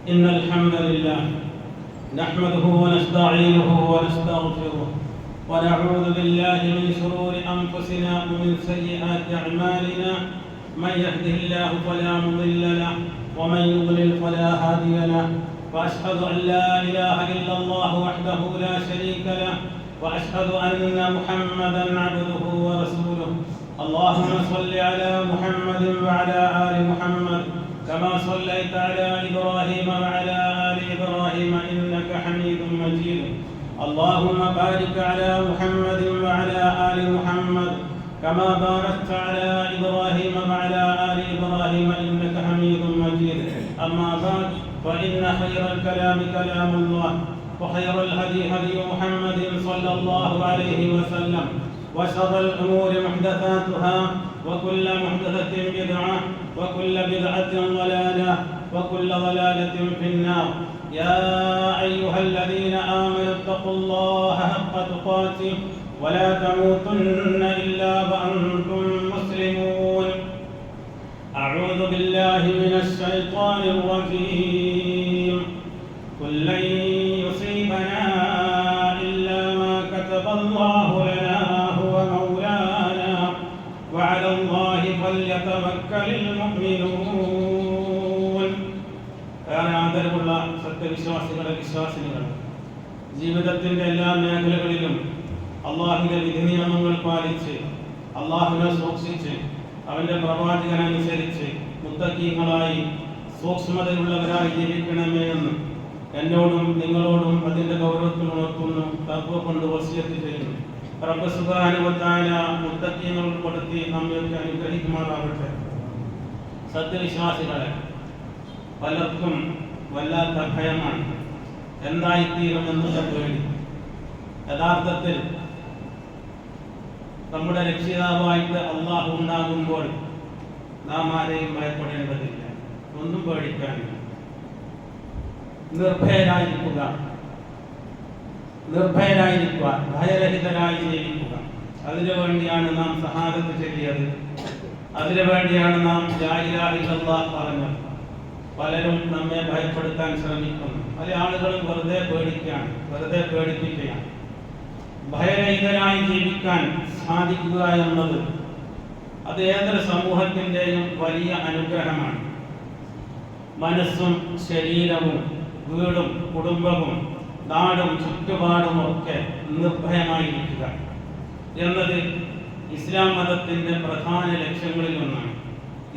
إن الحمد لله نحمده ونستعينه ونستغفره ونعوذ بالله من شرور أنفسنا ومن سيئات أعمالنا. من يهده الله فلا مضل له ومن يضلل فلا هادي له. وأشهد أن لا إله إلا الله وحده لا شريك له وأشهد أن محمدا عبده ورسوله. اللهم صل على محمد وعلى آل محمد كما صليت على إبراهيم وعلى آل إبراهيم إنك حميد مجيد. اللهم بارك على محمد وعلى آل محمد كما باركت على إبراهيم وعلى آل إبراهيم إنك حميد مجيد. أما بعد فإن خير الكلام كلام الله وخير الهدي هدي محمد صلى الله عليه وسلم وشر الأمور محدثاتها وكل محدثة بدعة وكل بدعة ضلالة وكل ضلالة في النار. يا أيها الذين آمنوا اتقوا الله حق تقاته ولا تموتن إلا وأنتم مسلمون. أعوذ بالله من الشيطان الرجيم. قل لن يصيبنا إلا ما كتب الله لنا هو مولانا وعلى الله فليتوكل المؤمنون. ആദരവുള്ള സത്യവിശ്വാസികളെ വിശ്വാസിനികൾ, ജീവിതത്തിന്റെ എല്ലാ മേഖലകളിലും അള്ളാഹുവിന്റെ വിധി നിയമങ്ങൾ പാലിച്ച് അള്ളാഹുവിനെ സൂക്ഷിച്ച് അവന്റെ പ്രവാചകനനുസരിച്ച് മുത്തഖീങ്ങളായി സൂക്ഷ്മതയുള്ളവരായി ജീവിക്കണമേ എന്ന് എന്നോടും നിങ്ങളോടും അതിന്റെ ഗൗരവത്തിൽ ഉണർത്തുന്നു, തഖ്വ കൊണ്ട് വസിയത്ത് ചെയ്യുന്നു. റബ്ബ് സുബ്ഹാനഹു വ തആല മുത്തഖീങ്ങൾ ഉൾപ്പെടുത്തി നമ്മയൊക്കെ അനുഗ്രഹിക്കുമാറാകട്ടെ. സത്യവിശ്വാസികളെ, പലർക്കും വല്ലാത്ത ഭയമാണ്, എന്തായിത്തീരുമെന്നുള്ള പേടി. യഥാർത്ഥത്തിൽ നമ്മുടെ രക്ഷിതാവായിട്ട് അള്ളാഹു ഉണ്ടാകുമ്പോൾ നാം ആരെയും ഭയപ്പെടേണ്ടതില്ല, ഒന്നും പേടിക്കാനില്ല. നിർഭയരായിരിക്കുക, ഭയരഹിതരായി ജീവിക്കുക. അതിനു വേണ്ടിയാണ് നാം സഹാദത്ത് ചൊല്ലിയത്, അതിനു വേണ്ടിയാണ് നാം ലാ ഇലാഹ ഇല്ലല്ലാഹ് പറഞ്ഞത്. പലരും നമ്മെ ഭയപ്പെടുത്താൻ ശ്രമിക്കുന്നു, പല ആളുകളും വെറുതെ പേടിക്കുകയാണ്, വെറുതെ പേടിപ്പിക്കുകയാണ്. ഭയരഹിതരായി ജീവിക്കാൻ സാധിക്കുക എന്നത് അത് ഏതൊരു സമൂഹത്തിൻ്റെയും വലിയ അനുഗ്രഹമാണ്. മനസ്സും ശരീരവും വീടും കുടുംബവും നാടും ചുറ്റുപാടും ഒക്കെ നിർഭയമായിരിക്കുക എന്നത് ഇസ്ലാം മതത്തിൻ്റെ പ്രധാന ലക്ഷ്യങ്ങളിൽ ഒന്നാണ്.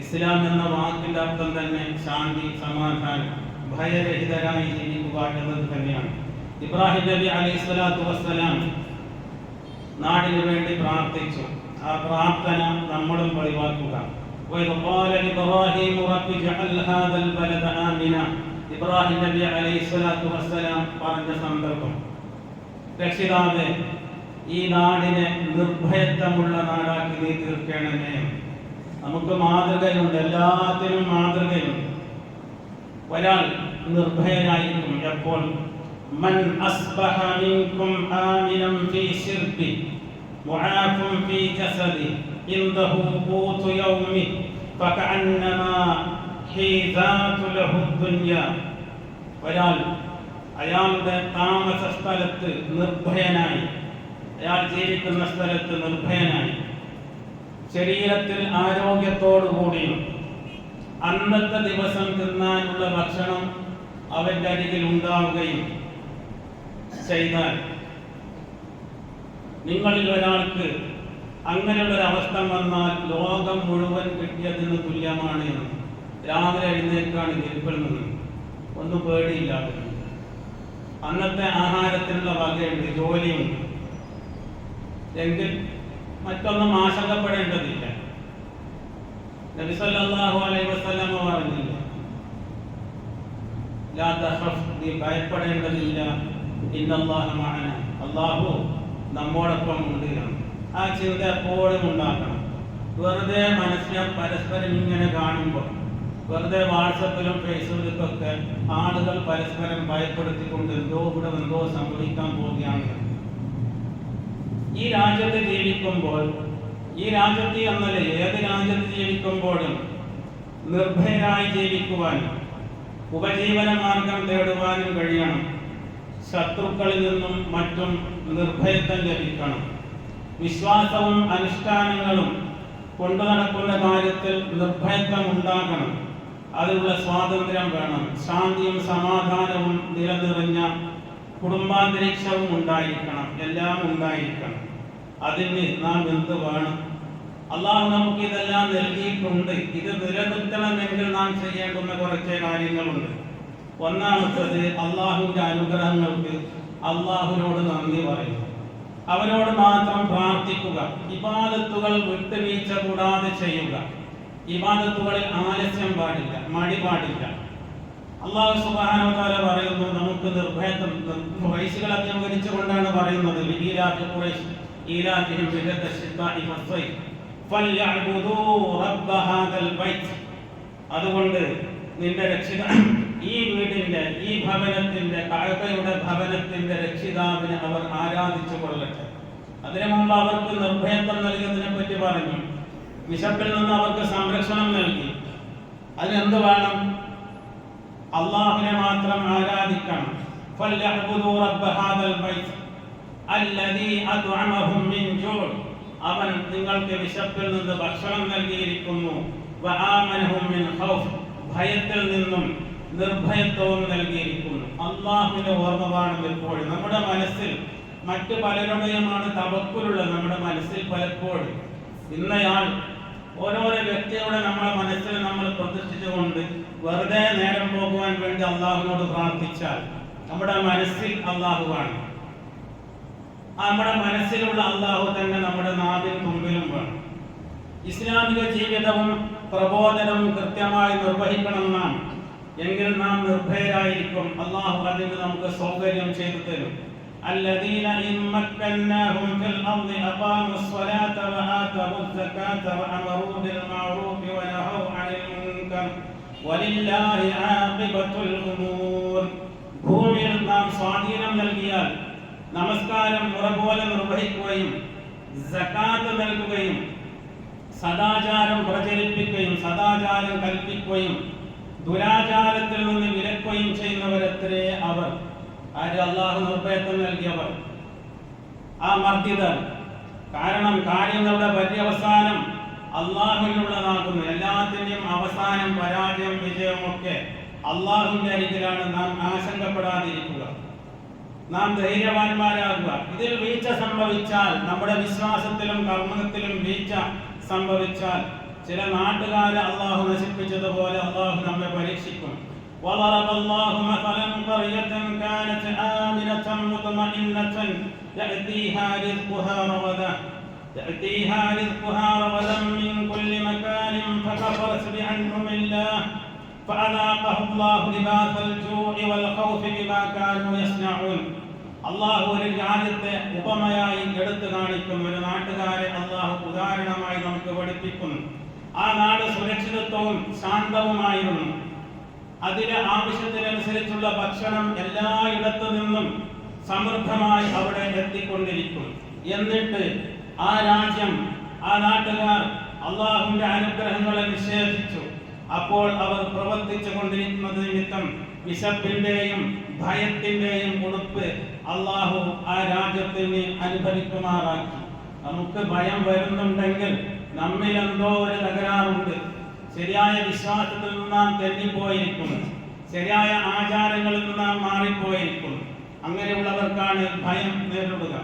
ഇസ്ലാം എന്ന വാക്കിൻ്റെ അർത്ഥം തന്നെ ശാന്തി, സമാധാനം, ഭയരഹിതരായി ജീവിക്കുക എന്നത് തന്നെയാണ്. ഇബ്രാഹിം നബി അലൈഹിസ്സലാത്തു വസ്സലാം നാടിനു വേണ്ടി പ്രാർത്ഥിച്ചു. ആ പ്രാർത്ഥന നമ്മളും പതിവാക്കുക. ഇബ്രാഹിം നബി അലൈഹിസ്സലാത്തു വസ്സലാം പറഞ്ഞ സന്ദർഭം, രക്ഷിതാവേ, ഈ നാടിനെ നിർഭയത്വമുള്ള നാടാക്കി നീ തീർക്കണമേ. നമുക്ക് മാതൃകയുണ്ട്, എല്ലാത്തിനും മാതൃകയുണ്ട്. ഒരാൾ നിർഭയനായിരിക്കും എപ്പോൾ? മൻ അസ്ബഹ മിൻകും ആമിനൻ ഫീ ശിർബി മുആഫൻ ഫീ ജസദി ഇൻദഹു ഖൂതു യൗമി ഫകഅന്നമാ ഹീസാതു ലഹു ദുനിയ. ഒരാൾ അയാളുടെ താമസ സ്ഥലത്ത് നിർഭയനായി, അയാൾ ജീവിക്കുന്ന സ്ഥലത്ത് നിർഭയനായി, ശരീരത്തിൽ ആരോഗ്യത്തോടുകൂടിയും അന്നത്തെ ദിവസം തിന്നാനുള്ള ഭക്ഷണം അവന്റെ അരികിൽ ഉണ്ടാവുകയും ചെയ്താൽ, നിങ്ങളിൽ ഒരാൾക്ക് അങ്ങനെയുള്ളൊരവസ്ഥ വന്നാൽ ലോകം മുഴുവൻ കിട്ടിയതിന് തുല്യമാണ് എന്ന്. രാവിലെ എഴുന്നേൽക്കാണ് ഇരിപ്പിൽ നിന്ന്, ഒന്നും പേടിയില്ലാതെ. അന്നത്തെ ആഹാരത്തിനുള്ള വകയുണ്ട്, ജോലിയുണ്ട്, എങ്കിൽ മറ്റൊന്നും ആശങ്കപ്പെടേണ്ടതില്ല. നബി സല്ലല്ലാഹു അലൈഹി വസല്ലം പറഞ്ഞില്ല, ലാ തഖഫ്, നീ ഭയപ്പെടേണ്ടതില്ല, ഇന്നല്ലാഹ മഅന, അല്ലാഹു നമ്മോടൊപ്പം ഉണ്ട് എന്ന്. ആ ചിന്ത എപ്പോഴും ഉണ്ടാക്കണം. വെറുതെ മനസ്സിനെ പരസ്പരം ഇങ്ങനെ കാണുമ്പോൾ, വെറുതെ വാട്സപ്പിലും ഫേസ്ബുക്കിലൊക്കെ ആളുകൾ പരസ്പരം ഭയപ്പെടുത്തിക്കൊണ്ട് എന്തോ സംഭവിക്കാൻ പോവുകയാണ്. ഈ രാജ്യത്ത് ജീവിക്കുമ്പോൾ, ഈ രാജ്യത്ത് എന്നല്ല ഏത് രാജ്യത്ത് ജീവിക്കുമ്പോഴും നിർഭയരായി ജീവിക്കുവാൻ ഉപജീവന മാർഗം തേടുവാനും കഴിയണം. ശത്രുക്കളിൽ നിന്നും മറ്റും നിർഭയത്വം ലഭിക്കണം. വിശ്വാസവും അനുഷ്ഠാനങ്ങളും കൊണ്ടു നടക്കുന്ന കാര്യത്തിൽ നിർഭയത്വം ഉണ്ടാകണം. അതിനുള്ള സ്വാതന്ത്ര്യം വേണം. ശാന്തിയും സമാധാനവും നിലനിറഞ്ഞ കുടുംബാന്തരീക്ഷവും ഉണ്ടായിരിക്കണം. എല്ലാം ഉണ്ടായിരിക്കണം. അതിന് നാം എന്ത് വേണം? അള്ളാഹു നമുക്ക് ഇതെല്ലാം നൽകിയിട്ടുണ്ട്. ഇത് നിലനിർത്തണമെങ്കിൽ നാം ചെയ്യേണ്ടുന്ന കുറച്ച് കാര്യങ്ങളുണ്ട്. ഒന്നാമത്തത്, അള്ളാഹുവിന്റെ അനുഗ്രഹങ്ങൾക്ക് അള്ളാഹുവിനോട് നന്ദി പറയുക. അവനോട് മാത്രം പ്രാർത്ഥിക്കുക. ഇബാദത്തുകൾ വിട്ടുവീഴ്ച കൂടാതെ ചെയ്യുക. ഇബാദത്തുകളിൽ ആലസ്യം പാടില്ല, മടി പാടില്ല. അള്ളാഹു സുബ്ഹാനഹു വ തആല പറയുന്നു, നമുക്ക് നിർഭയത്വം ഖുറൈശികളെ അഭിമുഖീകരിച്ചുകൊണ്ടാണ് പറയുന്നത്, അതുകൊണ്ട് നിന്റെ ഈ വീടിന്റെ, ഈ ഭവനത്തിന്റെ, കഅബയുടെ ഭവനത്തിന്റെ രക്ഷിതാവിനെ അവർ ആരാധിച്ചു കൊള്ളട്ടെ. അതിനു മുമ്പ് അവർക്ക് നിർഭയത്വം നൽകിയതിനെ പറ്റി പറഞ്ഞു. വിശപ്പിൽ നിന്ന് അവർക്ക് സംരക്ഷണം നൽകി. അതിനെന്ത് വേണം? അള്ളാഹുവിനെ മാത്രം ആരാധിക്കണം. അവൻ നിങ്ങൾക്ക് വിശപ്പിൽ നിന്ന് ഭക്ഷണം നൽകിയിരിക്കുന്നു. ഭയത്തിൽ നിന്നും നിർഭയത്വവും നൽകിയിരിക്കുന്നു. അള്ളാഹുവിന്റെ ഓർമ്മ വേണം എപ്പോഴും. നമ്മുടെ മനസ്സിൽ മറ്റു പലരുടെയുമാണ് തവക്കുലുള്ളത്. നമ്മുടെ മനസ്സിൽ പലപ്പോഴും ഇന്നയാൾ ഓരോരോ വ്യക്തിയുടെ നമ്മുടെ മനസ്സിൽ നമ്മൾ പ്രതിഷ്ഠിച്ചുകൊണ്ട് വെറുതെ നേരം പോകുവാൻ വേണ്ടി അള്ളാഹുവിനോട് പ്രാർത്ഥിച്ചാൽ നമ്മുടെ മനസ്സിൽ അള്ളാഹുവാണ്. നമ്മുടെ മനസ്സിലുള്ള അള്ളാഹു തന്നെ നമ്മുടെ നാവിൻ തുമ്പിലും വേണം. ഇസ്ലാമിക ജീവിതവും പ്രബോധനവും കൃത്യമായി നിർവഹിക്കണം നാം. എങ്കിൽ നാം നിർഭയരായിരിക്കും. അള്ളാഹു അതിന് നമുക്ക് സൗകര്യം ചെയ്തു തരും. الذين إن مكناهم في الأرض أقاموا الصلاة وآتوا الزكاة وأمروا بالمعروف ونهوا عن المنكر ولله عاقبة الأمور. ഭൂമിയിൽ നാം സ്വാധീനം നൽകിയാൽ നമസ്കാരം മുറപോലെ നിർവഹിക്കുകയും സകാത്ത് നൽകുകയും സദാചാരം പ്രചരിപ്പിക്കുകയും സദാചാരം കൽപ്പിക്കുകയും ദുരാചാരത്തിൽ നിന്ന് വിലക്കുകയും ചെയ്യുന്നവരത്രേ അവർ. ആര്? അള്ളാഹു നിർഭയത്വം നൽകിയവർ, ആ മർദ്ദിതർ. കാരണം കാര്യങ്ങളുടെ പര്യവസാനം അള്ളാഹുവിനുള്ളതാകുന്നു. എല്ലാത്തിന്റെയും അവസാനം പരാജയം വിജയമൊക്കെ അള്ളാഹുവിന്റെ അരികിലാണ്. നാം ആശങ്കപ്പെടാതിരിക്കുക, നാം ധൈര്യവാന്മാരാകുക. ഇതിൽ വീഴ്ച സംഭവിച്ചാൽ, നമ്മുടെ വിശ്വാസത്തിലും കർമ്മത്തിലും വീഴ്ച സംഭവിച്ചാൽ, ചില നാട്ടുകാരെ അള്ളാഹു നശിപ്പിച്ചതുപോലെ അള്ളാഹു നമ്മെ പരീക്ഷിക്കും. وضرب الله مثلا قرية كانت آمنة مطمئنة يأتيها رزقها رغدا من كل مكان فكفرت بأنعم الله فأذاقها الله لباس الجوع والخوف بما كانوا يصنعون. അള്ളാഹു ഒരു രാജ്യത്തെ ഉപമയായി എടുത്തു കാണിക്കുന്നു. ഒരു നാട്ടുകാരെ അള്ളാഹു ഉദാഹരണമായി നമുക്ക് പഠിപ്പിക്കുന്നു. ആ നാട് സുരക്ഷിതത്വവും ശാന്തവുമായിരുന്നു. അതിന് ആവശ്യത്തിനനുസരിച്ചുള്ള ഭക്ഷണം എല്ലായിടത്തു നിന്നും സമൃദ്ധമായി അവിടെ എത്തിക്കൊണ്ടിരിക്കും. എന്നിട്ട് ആ രാജ്യം, ആ നാട്ടുകാർ അള്ളാഹുവിന്റെ അനുഗ്രഹങ്ങളെ നിഷേധിച്ചു. അപ്പോൾ അവർ പ്രവർത്തിച്ചു കൊണ്ടിരിക്കുന്നത് നിമിത്തം വിശപ്പിന്റെയും ഭയത്തിന്റെയും ഉടുപ്പ് അള്ളാഹു ആ രാജ്യത്തിന് അനുഭവിക്കുമാറാക്കി. നമുക്ക് ഭയം വരുന്നുണ്ടെങ്കിൽ നമ്മിൽ എന്തോ ഒരു തകരാറുണ്ട്. ശരിയായ വിശ്വാസത്തിൽ നിന്ന് നാം തെന്നിപ്പോയിരിക്കുന്നു. ശരിയായ ആചാരങ്ങളിൽ നിന്ന് നാം മാറിപ്പോയിരിക്കുന്നു. അങ്ങനെയുള്ളവർക്കാണ് ഭയം നേരിടുക.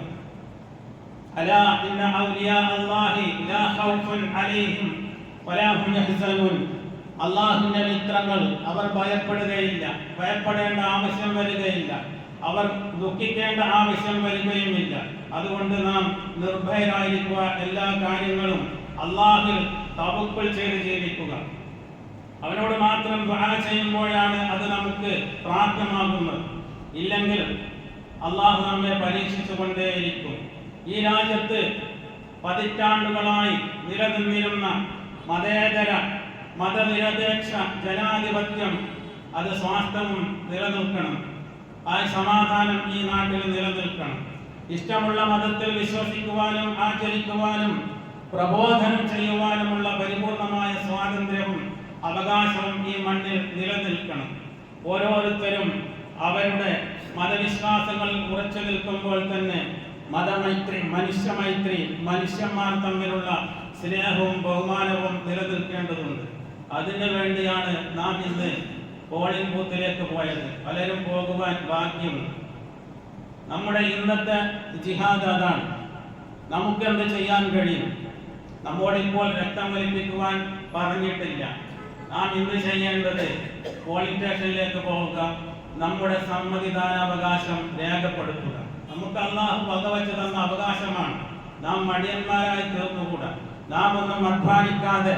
അലാ ഇന്ന ഔലിയാ അല്ലാഹി ലാ ഖൗഫുൻ അലൈഹിം വലാ ഹും യഹ്സനൂൻ. അല്ലാഹുവിന്റെ മിത്രങ്ങൾ അവർ ഭയപ്പെടുകയില്ല, ഭയപ്പെടേണ്ട ആവശ്യം വരികയില്ല, അവർ ദുഃഖിക്കേണ്ട ആവശ്യം വരികയുമില്ല. അതുകൊണ്ട് നാം നിർഭയരായിരിക്കുക. എല്ലാ കാര്യങ്ങളും അല്ലാഹുവിൽ തവക്കുൽ ചെയ്ത് ജീവിക്കുക. അവനോട് മാത്രം ദുആ ചെയ്യുമ്പോഴാണ് അത് നമുക്ക് പ്രാപ്തമാകുന്നത്. ഇല്ലെങ്കിൽ അല്ലാഹു നമ്മെ പരീക്ഷിച്ചു കൊണ്ടേയിരിക്കും. ഈ രാജ്യത്ത് പതിറ്റാണ്ടുകളായി നിലനിന്നിരുന്ന മതേതര മതനിരപേക്ഷ ജനാധിപത്യം, അത് സ്വാസ്ഥ്യവും നിലനിൽക്കണം. ആ സമാധാനം ഈ നാട്ടിൽ നിലനിൽക്കണം. ഇഷ്ടമുള്ള മതത്തിൽ വിശ്വസിക്കുവാനും ആചരിക്കുവാനും പ്രബോധനം ചെയ്യുവാനുമുള്ള പരിപൂർണമായ സ്വാതന്ത്ര്യവും അവകാശവും ഈ മണ്ണിൽ നിലനിൽക്കണം. ഓരോരുത്തരും അവരുടെ മതവിശ്വാസങ്ങളിൽ ഉറച്ചു നിൽക്കുമ്പോൾ തന്നെ മതമൈത്രി, മനുഷ്യമൈത്രി, മനുഷ്യന്മാർ തമ്മിലുള്ള സ്നേഹവും ബഹുമാനവും നിലനിൽക്കേണ്ടതുണ്ട്. അതിനു വേണ്ടിയാണ് നാം ഇന്ന് പോളിംഗ് ബൂത്തിലേക്ക് പോയത്. പലരും പോകുവാൻ ഭാഗ്യമുണ്ട്. നമ്മുടെ ഇന്നത്തെ ജിഹാദ് അതാണ്. നമുക്കെന്ത് ചെയ്യാൻ കഴിയും? നമ്മോടിപ്പോൾ രക്തം വലിപ്പിക്കുവാൻ പറഞ്ഞിട്ടില്ല. നാം ഇന്ന് ചെയ്യേണ്ടത് പോളിംഗ് സ്റ്റേഷനിലേക്ക് പോവുക, നമ്മുടെ സമ്മതിദാനാവകാശം രേഖപ്പെടുത്തുക. നമുക്ക് അള്ളാഹു വകവെച്ച് തന്ന അവകാശമാണ്. നാം മടിയന്മാരായി തീർന്നുകൂടാ. നാം ഒന്നും അധ്വാനിക്കാതെ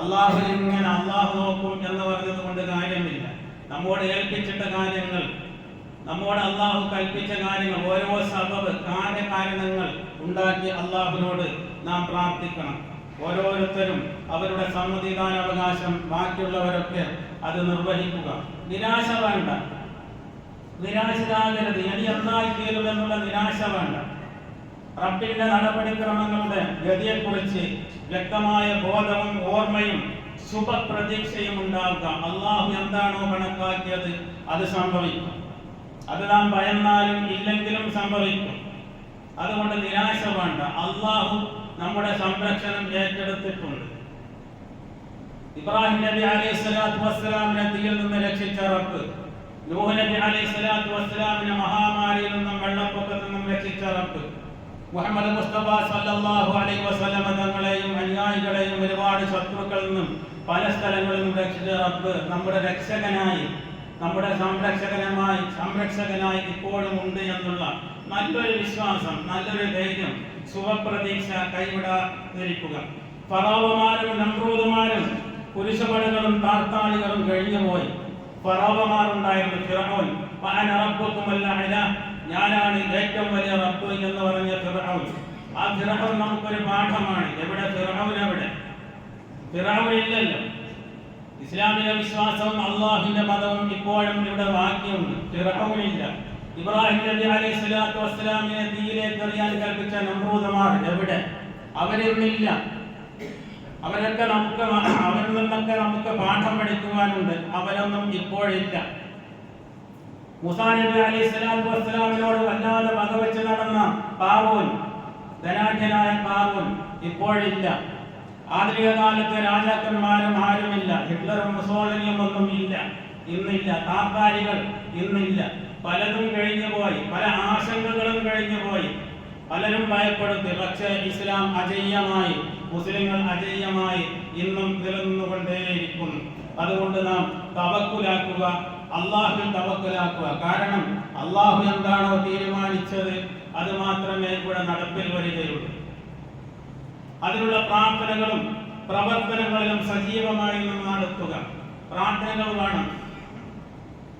അള്ളാഹു ഇങ്ങനെ അള്ളാഹു നോക്കും എന്ന് പറഞ്ഞത് കൊണ്ട് കാര്യമില്ല. നമ്മോട് ഏൽപ്പിച്ചിട്ട കാര്യങ്ങൾ, നമ്മോട് അള്ളാഹു കൽപ്പിച്ച കാര്യങ്ങൾ, ഓരോ സബബ് കാര്യകാരണങ്ങൾ ഉണ്ടാക്കി അള്ളാഹുവിനോട് നാം പ്രാർത്ഥിക്കണം. ഓരോരുത്തരും അവരുടെ സമ്മതിദാനാവകാശം ബാക്കിയുള്ളവരൊക്കെ അത് നിർവഹിക്കുക. നിരാശ വേണ്ട, നിരാശരാകരുത്. ഇനി എന്നായി തീരുമെന്നുള്ള നിരാശ വേണ്ട. റബ്ബിന്റെ നടപടിക്രമങ്ങളുടെ ഗതിയെക്കുറിച്ച് വ്യക്തമായ ബോധവും ഓർമ്മയും ശുഭപ്രതീക്ഷയും ഉണ്ടാവുക. അള്ളാഹു എന്താണോ കണക്കാക്കിയത് അത് സംഭവിക്കും. അത് നാം ഭയന്നാലും ഇല്ലെങ്കിലും സംഭവിക്കും. അതുകൊണ്ട് നിരാശ വേണ്ട. അള്ളാഹു നമ്മുടെ സംരക്ഷണം ഏറ്റെടുത്തിട്ടുണ്ട്. ഇബ്രാഹിം നബി അലൈഹി സ്വലാത്തു വസ്സലാമിനെ തീയിൽ നിന്ന് രക്ഷിച്ച റബ്ബ്, നൂഹ് നബി അലൈഹി സ്വലാത്തു വസ്സലാമിനെ മഹാമാരിയിൽ നിന്നും വെള്ളപ്പൊക്കത്തിൽ നിന്നും രക്ഷിച്ച റബ്ബ്, മുഹമ്മദ് മുസ്തഫ സല്ലല്ലാഹു അലൈഹി വസല്ലമ തങ്ങളെയും അനുയായികളെയും ഒരുപാട് ശത്രുക്കളിൽ നിന്നും പല സ്ഥലങ്ങളിൽ നിന്നും രക്ഷിച്ച റബ്ബ് നമ്മുടെ രക്ഷകനായി, നമ്മുടെ സംരക്ഷകനായി ഇപ്പോഴും ഉണ്ട് എന്നുള്ള നല്ലൊരു വിശ്വാസം, നല്ലൊരു ധൈര്യം, ശുഭപ്രതീക്ഷ കൈവിടാതിരിക്കുക. ഫറോവമാരും നമ്രൂദുമാരും കുരിശുപടകളും താർത്താളികളും കഴിഞ്ഞുപോയി. ഫറോവമാരുണ്ടായിരുന്നു ഫിർഔൻ, വഅന റബ്ബുകുമുൽ അഅല, ഞാനാണ് ഏറ്റവും വലിയ റബ്ബ് എന്ന് പറഞ്ഞ ഫിർഔൻ. ആ ഫിർഔൻ നമുക്കൊരു പാഠമാണ്. എവിടെ ഫിർഔൻ? എവിടെ? ഫിർഔൻ ഇല്ലല്ലോ. ഇസ്ലാമിക വിശ്വാസവും അള്ളാഹുവിന്റെ മതവും ഇപ്പോഴും ഇവിടെ ബാക്കിയുണ്ട്. ഫിർഔൻ ഇല്ല. ഇബ്രാഹിം നബി അലൈഹി സ്വലാത്തു വസ്സലാമിനെ തീയിലേക്ക് എറിയാൻ കൽപ്പിച്ച നമ്രൂദമാർ എവിടെ? അവരിന്നില്ല. അവരൊക്കെ അവരിൽ നിന്നൊക്കെ നമുക്ക് പാഠം പഠിക്കുവാനുണ്ട്. അവരൊന്നും ഇപ്പോഴില്ല. മൂസാ നബി അലൈഹി സ്വലാത്തു വസ്സലാമിനോട് വല്ലാതെ പകവെച്ച് നടന്ന ഖാറൂൻ, ധനാഢ്യനായ ഖാറൂൻ ഇപ്പോഴില്ല. ആധുനിക കാലത്തെ രാജാക്കന്മാരും ആരുമില്ല. ഹിറ്റ്ലറും മുസോളിനിയും ഒന്നും ഇല്ല, ഇന്നില്ല. താർക്കാരികൾ ഇന്നില്ല. പലതും കഴിഞ്ഞുപോയി, പല ആശങ്കകളും കഴിഞ്ഞുപോയി. പലരും ഭയപ്പെടുത്തി. പക്ഷേ ഇസ്ലാം അജയ്യമായി, മുസ്ലിങ്ങൾ അജയ്യമായി ഇന്നും നിലനിന്നുകൊണ്ടേയിരിക്കുന്നു. അതുകൊണ്ട് നാം തവക്കുലാക്കുക, അള്ളാഹുവിൽ തവക്കുലാക്കുക. കാരണം അള്ളാഹു എന്താണോ തീരുമാനിച്ചത് അത് മാത്രമേ ഇവിടെ നടപ്പിൽ വരികയുള്ളൂ. അതിനുള്ള പ്രാർത്ഥനകളും പ്രവർത്തനങ്ങളിലും സജീവമായി നടത്തുക. പ്രാർത്ഥനകൾ വേണം.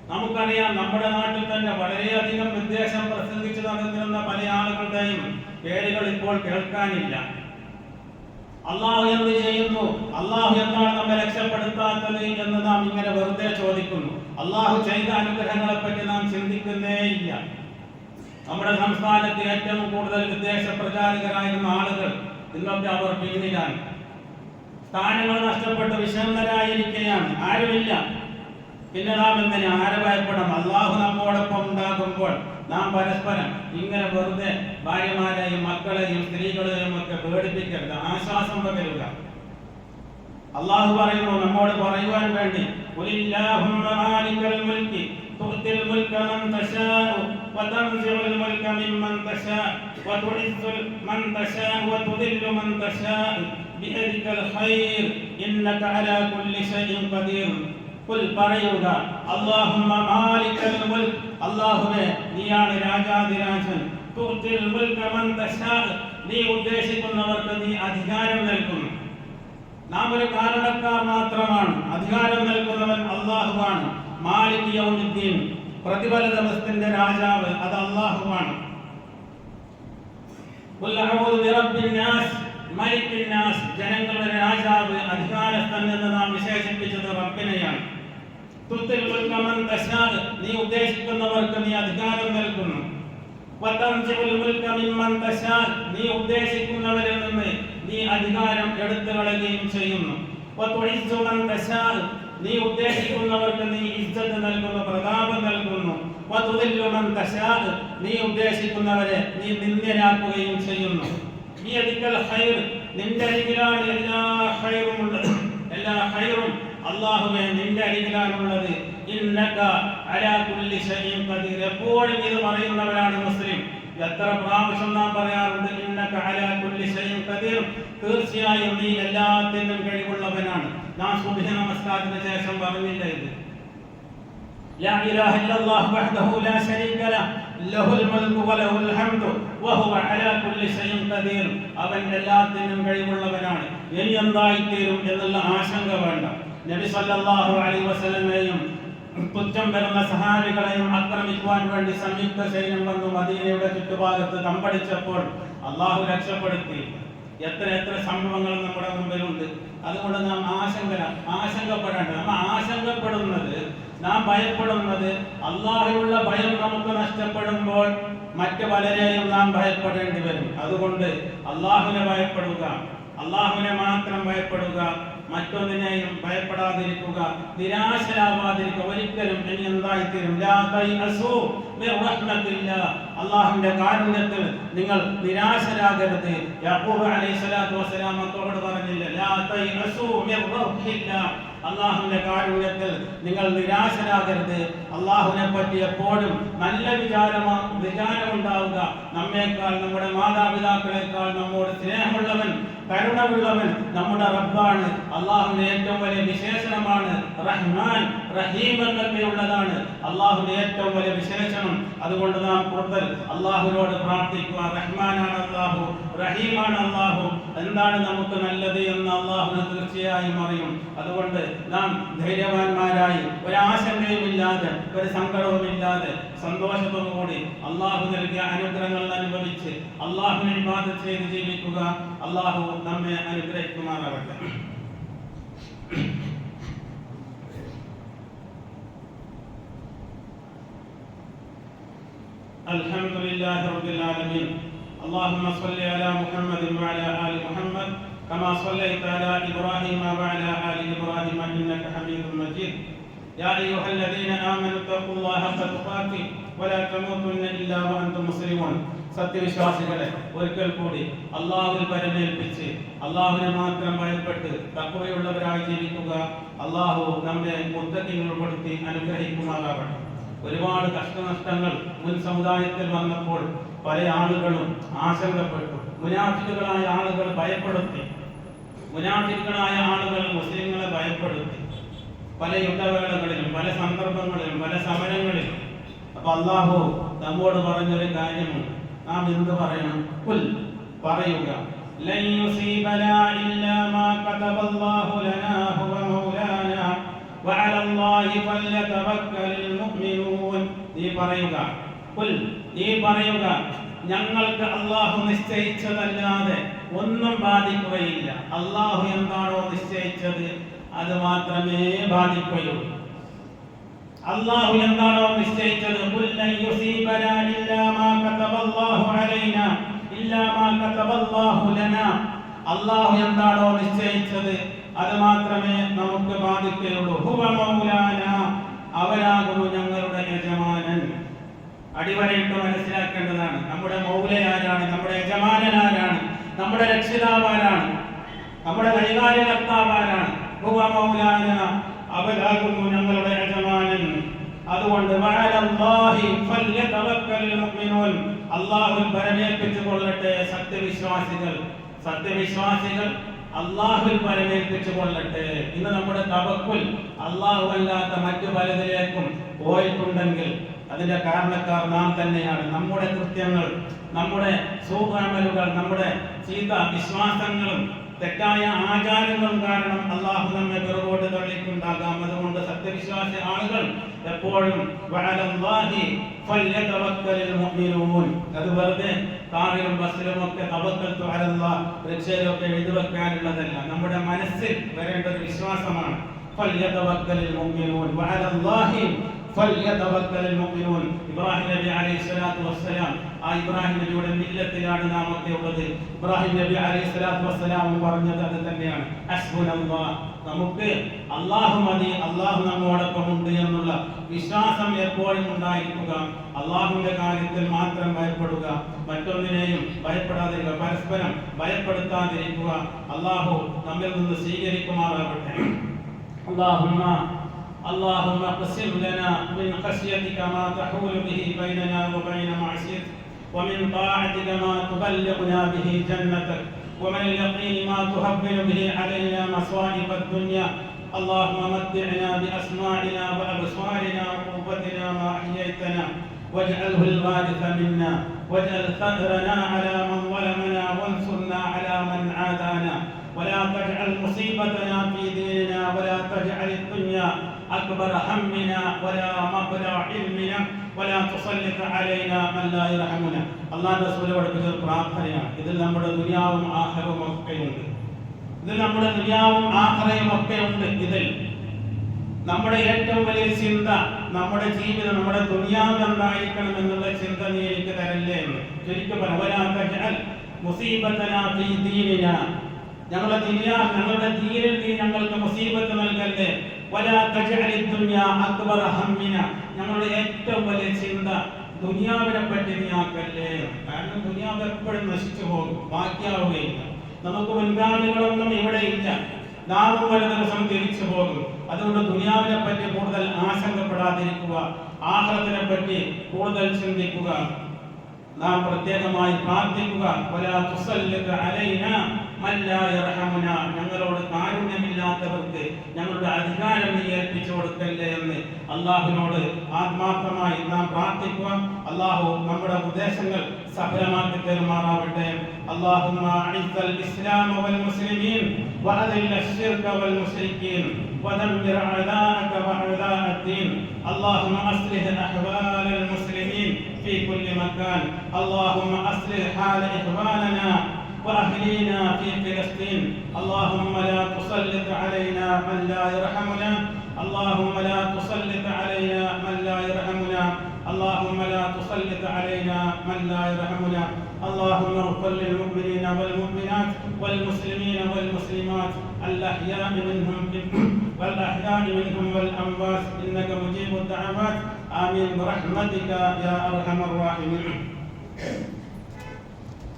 നമുക്കറിയാം, നമ്മുടെ നാട്ടിൽ തന്നെ വളരെയധികം വിദ്വേഷം പ്രസംഗിച്ചു നടന്നിരുന്ന പല ആളുകളുടെയും പേരുകൾ ഇപ്പോൾ കേൾക്കാനില്ല. അള്ളാഹു എന്ത് ചെയ്യുന്നു, അള്ളാഹു എന്താണ് നമ്മെ രക്ഷപ്പെടുത്താത്തത് എന്ന് നാം ഇങ്ങനെ വെറുതെ ചോദിക്കുന്നു. അള്ളാഹു ചെയ്ത അനുഗ്രഹങ്ങളെ പറ്റി നാം ചിന്തിക്കുന്നേയില്ല. നമ്മുടെ സംസ്ഥാനത്ത് ഏറ്റവും കൂടുതൽ വിദ്വേഷ പ്രചാരകരായിരുന്ന ആളുകൾ ഇന്നൊക്കെ അവർ പിന്നിലാണ്. സ്ഥാനങ്ങൾ നഷ്ടപ്പെട്ട് വിഷണ്ണരായിരിക്കുകയാണ്. ആരുമില്ല. പിന്നെ നാം എന്തിനാ ആരെ ഭയപ്പെടണം? അള്ളാഹു നമ്മോടൊപ്പം ഉണ്ടാകുമ്പോൾ നാം പരസ്പരം ഇങ്ങനെ വെറുതെ ഭാര്യമാരെയും മക്കളെയും സ്ത്രീകളെയും ഒക്കെ പേടിപ്പിക്കരുത്. ആശ്വാസം പകരുക. അള്ളാഹു പറയുന്നു നമ്മോട് പറയുവാൻ വേണ്ടി, ഖുലില്ലാഹുമ്മ മാലിക്കൽ മുൽക്കി തുഅ്തിൽ മുൽക മൻ തശാഉ വതൻസിഉൽ മുൽക മിമ്മൻ തശാഉ വതുഇസ്സു മൻ തശാഉ വതുദില്ലു മൻ തശാഉ ബിയദികൽ ഖൈർ ഇന്നക അലാ കുല്ലി ഷൈഇൻ ഖദീർ. പറയുക, അല്ലാഹുമ്മ മാലിക്കൽ മുൽക്ക്, അല്ലാഹുവേ നീയാണ് രാജാധിരാജൻ. തുഅ്തിൽ മുൽക മൻ തശാഉ, നീ ഉദ്ദേശിക്കുന്നവർക്ക് നീ അധികാരം നൽകുന്നു. നാം ഒരു കാരണക്കാർ മാത്രമാണ്. അധികാരം നൽകുന്നവൻ അല്ലാഹുവാണ്. മാലിക് യൗമിദ്ദീൻ, പ്രതിഫല ദിവസത്തിന്റെ രാജാവ് അത് അല്ലാഹുവാണ്. ഖുൽ അഊദു ബിറബ്ബിൻ നാസ് മലിക്കിൻ നാസ്, ജനങ്ങളുടെ രാജാവ്, അധികാരസ്ഥൻ എന്ന് നാം വിശേഷിപ്പിച്ചത് റബ്ബിനെയാണ്. തുഅ്തിൽ മുൽക മൻ തശാഉ, നീ ഉദ്ദേശിക്കുന്നവർക്ക് നീ അധികാരം നൽകുന്നു. വതൻസിഉൽ മുൽക മിമ്മൻ തശാഉ, നീ ഉദ്ദേശിക്കുന്നവരിൽ നിന്ന് നീ അധികാരം എടുത്തു കളയുകയും ചെയ്യുന്നു. വതുഇസ്സു മൻ തശാഉ, നീ ഉദ്ദേശിക്കുന്നവർക്ക് നീ ഇസ്സത്ത് നൽകുന്നു, പ്രതാപം നൽകുന്നു. വതുദില്ലു മൻ തശാ, നീ ഉദ്ദേശിക്കുന്നവരെ നീ നിന്ദ്യരാക്കുകയും ചെയ്യുന്നു. ബിയദിക്കൽ ഖൈർ, നിന്റെ അരികിലാണ് എല്ലാ ഖൈറും ഉള്ളത്, എല്ലാ ഖൈറും അല്ലാഹുവേ നിന്റെ അരികിലാണുള്ളത്. ഇന്നക അലാ കുല്ലി ശൈഇൻ ഖദീർ, എപ്പോഴും ഇത് പറയുന്നവരാണ് മുസ്ലിം. എത്ര പ്രാവശ്യം നാം പറയാറുണ്ട് ഇന്നക അലാ കുല്ലി ശൈഇൻ ഖദീർ, തീർച്ചയായും നീ എല്ലാത്തിനും കഴിവുള്ളവനാണ്. നാം സുബ്ഹി നമസ്കാരത്തിന് ശേഷം പറഞ്ഞില്ല ഇത്? ലാ ഇലാഹ ഇല്ലല്ലാഹു വഹ്ദഹു ലാ ശരീക ലഹു ലഹുൽ മുൽക്കു വലഹുൽ ഹംദു വഹുവ അലാ കുല്ലി ശൈഇൻ ഖദീർ. അവൻ എല്ലാത്തിനും കഴിവുള്ളവനാണ്. ഇനി എന്തായിത്തീരും എന്നുള്ള ആശങ്ക വേണ്ട. നബി സല്ലല്ലാഹു അലൈഹി വസല്ലമയെയും കുറ്റം വരുന്ന സഹാബികളെയും ആക്രമിക്കുവാൻ വേണ്ടി സംയുക്ത സൈന്യം വന്നു മദീനയുടെ ചുറ്റുഭാഗത്ത് തമ്പടിച്ചപ്പോൾ അള്ളാഹു രക്ഷപ്പെടുത്തി. എത്ര എത്ര സംഭവങ്ങൾ നമ്മുടെ മുമ്പിലുണ്ട്. അതുകൊണ്ട് നാം ആശങ്കപ്പെടേണ്ട. നാം ആശങ്കപ്പെടുന്നത്, നാം ഭയപ്പെടുന്നത്, അള്ളാഹുവിലുള്ള ഭയം നമുക്ക് നഷ്ടപ്പെടുമ്പോൾ മറ്റു പലരെയും നാം ഭയപ്പെടേണ്ടി വരും. അതുകൊണ്ട് അള്ളാഹുവിനെ ഭയപ്പെടുക, അള്ളാഹുവിനെ മാത്രം ഭയപ്പെടുക, മറ്റൊന്നിനെയും ഭയപ്പെടാതിരിക്കുക, നിരാശരാവാതിരിക്കുക. ഒരിക്കലും ഇനി എന്തായിത്തീരും? ലാ തൈഅസൂ മിർ റഹ്മത്തില്ലാഹ്, അല്ലാഹുവിന്റെ കാരുണ്യത്തിൽ നിങ്ങൾ നിരാശരാകരുത്. യാക്കൂബ് അലൈഹിസ്സലാത്തു വസ്സലാം മക്കളോട് പറഞ്ഞില്ല, ലാ തൈഅസൂ മിർ റഹ്മത്തില്ലാഹ്, അല്ലാഹുവിന്റെ കാരുണ്യത്തിൽ നിങ്ങൾ നിരാശരാകരുത്. അല്ലാഹുവിനെ പറ്റി എപ്പോഴും നല്ല വിചാരമുണ്ടാവുക. നമ്മേക്കാൾ, നമ്മുടെ മാതാപിതാക്കളെക്കാൾ നമ്മോട് സ്നേഹമുള്ളവൻ, കരുണയുള്ളവൻ നമ്മുടെ റബ്ബാണ്. അള്ളാഹുവിന്റെ ഏറ്റവും വലിയ വിശേഷണമാണ് റഹ്മാൻ, റഹീം എന്നൊക്കെയുള്ളതാണ് അള്ളാഹുവിന്റെ ഏറ്റവും വലിയ വിശേഷണം. അതുകൊണ്ട് നാം കൂടുതൽ അള്ളാഹുവിനോട് പ്രാർത്ഥിക്കുക. റഹ്മാനാണ് അള്ളാഹു, റഹീമാണ് അള്ളാഹു. എന്താണ് നമുക്ക് നല്ലത് എന്ന് അള്ളാഹുവിന് തീർച്ചയായും അറിയും. അതുകൊണ്ട് നാം ധൈര്യവാന്മാരായി, ഒരാശങ്കയുമില്ലാതെ, ഒരു സങ്കടവുമില്ലാതെ, സന്തോഷത്തോടുകൂടി അള്ളാഹു നൽകിയ അനുഗ്രഹങ്ങൾ അനുഭവിച്ച് അള്ളാഹുവിനെ ഇബാദത്ത് ചെയ്ത് ജീവിക്കുക. അള്ളാഹു നമ്മെ അനുഗ്രഹിക്കുമാറാവട്ടെ. അൽഹംദുലില്ലാഹി റബ്ബിൽ ആലമീൻ. اللهم صل على محمد وعلى آل محمد كما صليت على إبراهيم وعلى آل إبراهيم إنك حميد مجيد. يا أيها الذين آمنوا اتقوا الله حق تقاته ولا تموتن إلا وأنتم مسلمون. സത്യവിശ്വാസികളെ, ഒരിക്കൽ കൂടി അള്ളാഹുവിൽ പരമേൽപ്പിച്ച് അള്ളാഹുവിനെ മാത്രം ഭയപ്പെട്ട് തഖ്വയുള്ളവരായി ജീവിക്കുക. അള്ളാഹു നമ്മെ മുത്തഖീങ്ങളിൽ ഉൾപ്പെടുത്തി അനുഗ്രഹിക്കുമാറാവട്ടെ. ഒരുപാട് കഷ്ടനഷ്ടങ്ങൾ മുൻ സമുദായത്തിൽ വന്നപ്പോൾ പല ആളുകളും ആശങ്കപ്പെട്ടു. മുനാഫിക്കുകളായ ആളുകൾ ഭയപ്പെടുത്തി, മുനാഫിക്കുകളായ ആളുകൾ മുസ്ലിങ്ങളെ ഭയപ്പെടുത്തി പല യുദ്ധവേളകളിലും, പല സന്ദർഭങ്ങളിലും, പല സമരങ്ങളിലും. അപ്പൊ അള്ളാഹു നമ്മോട് പറഞ്ഞൊരു കാര്യമുണ്ട്. നാം എന്ത് പറയണം? ഖുൽ, പറയുക, ലൻ യുസീബനാ ഇല്ലാ മാ കതബല്ലാഹു ലനാ ഹുവ മൗലാനാ വഅലല്ലാഹി ഫല്യതവക്കലിൽ മുഅ്മിനൂൻ. നീ പറയുക, ഖുൽ, നീ പറയുക, ഞങ്ങൾക്ക് അള്ളാഹു നിശ്ചയിച്ചതല്ലാതെ ഒന്നും ബാധിക്കുകയില്ല. അള്ളാഹു എന്താണോ നിശ്ചയിച്ചത് അത് മാത്രമേ ബാധിക്കുകയുള്ളൂ. അല്ലാഹു എന്താണോ നിശ്ചയിച്ചത്, ഖുൽ ലൻ യുസീബനാ ഇല്ലാ മാ കതബല്ലാഹു അലൈനാ ഇല്ലാ മാ കതബല്ലാഹു ലനാ. അല്ലാഹു എന്താണോ നിശ്ചയിച്ചത് അത് മാത്രമേ നമുക്ക് ബാധിക്കുകയുള്ളൂ. ഹുവ മൗലാനാ, അവനാകുന്നു ഞങ്ങളുടെ യജമാനൻ. അടിവരയിട്ട് മനസ്സിലാക്കേണ്ടതാണ്, നമ്മുടെ മൗലയാരാണ്, നമ്മുടെ യജമാനനാരാണ്, നമ്മുടെ രക്ഷിതാവാരാണ്, നമ്മുടെ കൈകാര്യകർത്താവാരാണ്. ഹുവ മൗലാനാ, അവനാകുന്നു ഞങ്ങളുടെ യജമാനൻ. അതുകൊണ്ട് വഅലല്ലാഹി ഫല്യതവക്കലിൽ മുഅ്മിനൂൻ, അല്ലാഹുവിൽ പരമേൽപ്പിച്ചു കൊള്ളട്ടെ സത്യവിശ്വാസികൾ. സത്യവിശ്വാസികൾ അല്ലാഹുവിൽ പരമേൽപ്പിച്ചു കൊള്ളട്ടെ. ഇന്ന് നമ്മുടെ തവക്കുൽ അല്ലാഹു അല്ലാത്ത മറ്റു പലതിലേക്കും പോയിട്ടുണ്ടെങ്കിൽ അതിന്റെ കാരണക്കാർ നാം തന്നെയാണ്. നമ്മുടെ കൃത്യങ്ങൾ, നമ്മുടെ സൂഅമലുകൾ, നമ്മുടെ ചീത്ത വിശ്വാസങ്ങളും തെറ്റായ ആചാരങ്ങളും കാരണം അല്ലാഹു നമ്മെ പിറകോട്ട് തള്ളിയിട്ടുണ്ടാകാം. അതുകൊണ്ട് സത്യവിശ്വാസി ആളുകൾ എപ്പോഴും വഅലല്ലാഹി ഫല്യതവക്കലിൽ മുഅ്മിനൂൻ, അത് വെറുതെ കാറിലും ബസ്സിലും ഒക്കെ തവക്കൽതു അലല്ലാഹ് റിക്ഷയിലൊക്കെ എഴുതി വെക്കാനുള്ളതല്ല, നമ്മുടെ മനസ്സിൽ വരേണ്ട ഒരു വിശ്വാസമാണ്. ഫല്യതവക്കലിൽ മുഅ്മിനൂൻ വഅലല്ലാഹി ഫല്യതവക്കലിൽ മുഅ്മിനൂൻ. ഇബ്രാഹിം നബി അലൈഹി സ്വലാത്തു വസ്സലാം ആ ഇബ്രാഹിം നബിയുടെ മില്ലത്തിലാണ് നാം ഒക്കെ ഉള്ളത്. ഇബ്രാഹിം നബി അലൈഹി സ്വലാത്തു വസ്സലാം പറഞ്ഞത് അത് തന്നെയാണ്, ഹസ്ബുനല്ലാഹ്, നമുക്ക് അല്ലാഹു മതി, അല്ലാഹു നമ്മോടൊപ്പം ഉണ്ട് എന്നുള്ള വിശ്വാസം എപ്പോഴും ഉണ്ടായിരിക്കുക. അല്ലാഹുവിന്റെ കാര്യത്തിൽ മാത്രം ഭയപ്പെടുക, മറ്റൊന്നിനെയും ഭയപ്പെടാതിരിക്കുക, പരസ്പരം ഭയപ്പെടുത്താതിരിക്കുക. അല്ലാഹു നമ്മിൽ നിന്ന് സ്വീകരിക്കുമാറാകട്ടെ. اللهم اقسم لنا من خشيتك ما تحول به بيننا وبين معصيتك، ومن طاعتك ما تبلغنا به جنتك، ومن اليقين ما تهون به علينا مصائب الدنيا. اللهم متعنا بأسماعنا وأبصارنا وقوتنا ما أحييتنا، واجعله الوارث منا، واجعل ثأرنا على من ظلمنا، وانصرنا على من عادانا، ولا تجعل مصيبتنا في ديننا، ولا تجعل الدنيا أكبر همنا ولا مبلغ علمنا، ولا تسلط علينا من لا يرحمنا. അല്ലാഹുവിന്റെ റസൂൽ പഠിപ്പിച്ച പ്രാർത്ഥനയാണ്. ഇതിൽ നമ്മുടെ ദുനിയാവും ആഖിറവും ഒക്കെ ഉണ്ട്. ഇതിൽ നമ്മുടെ ദുനിയാവും ആഖിറയും ഒക്കെ ഉണ്ട്. ഇതിൽ നമ്മുടെ ഏറ്റവും വലിയ ചിന്ത, നമ്മുടെ ജീവിതം, നമ്മുടെ ദുനിയാവ് എന്തായിരിക്കണം എന്നുള്ള ചിന്ത നീ എനിക്ക് തരല്ലേ എന്ന് ചുരുക്കി പറഞ്ഞു. വലാ തജ്അൽ മുസീബതനാ ഫീ ദീനിനാ, ഞങ്ങളുടെ ദീനിൽ നീ ഞങ്ങൾക്ക് മുസീബത്ത് നൽകല്ലേ. വലാ തജ്അലി ദുനിയാ അക്ബറ ഹമ്മിന, ഞങ്ങളുടെ ഏറ്റവും വലിയ ചിന്ത ദുനിയാവിനെ പറ്റി നീ ആക്കല്ലേ. കാരണം ദുനിയാവ് എപ്പോഴും നശിച്ചു പോകും, ബാക്കിയാവുകയില്ല. നമുക്ക് മുൻഗാമികളൊന്നും ഇവിടെ ഇല്ല, നാമും ഒരു ദിവസം തിരിച്ചു പോകും. അതുകൊണ്ട് ദുനിയാവിനെ പറ്റി കൂടുതൽ ആശങ്കപ്പെടാതിരിക്കുക, ആഖിറത്തിനെ പറ്റി കൂടുതൽ ചിന്തിക്കുക. നാം പ്രത്യേകമായി പ്രാർത്ഥിക്കുക, വലാ തുസല്ലിത് അലൈനാ മൻ ലാ യർഹമുനാ, ഞങ്ങളോട് കാരുണ്യമില്ലാത്തവർക്ക് ഞങ്ങളുടെ അധികാരം നീ ഏൽപ്പിച്ചു കൊടുക്കല്ലേ എന്ന് അല്ലാഹുവിനോട് ആത്മാർത്ഥമായി നാം പ്രാർത്ഥിക്കുക. അല്ലാഹു നമ്മുടെ ഉദ്ദേശങ്ങൾ സഫലമാക്കി തരുമാറാവട്ടെ. اللهم اعز الاسلام والمسلمين واذل الشرك والمشركين ودمر اعداءك واعداء الدين. اللهم اصلح احوال المسلمين في كل مكان. اللهم اصلح حال اخواننا واهلينا في فلسطين. اللهم لا تسلط علينا من لا يرحمنا. اللهم لا تسلط علينا من لا يرحمنا. اللهم لا تسلط علينا من لا يرحمنا. اللهم اغفر للمؤمنين والمؤمنات والمسلمين والمسلمات الأحياء منهم والأموات إنك مجيب الدعوات. آمين برحمتك يا أرحم الراحمين.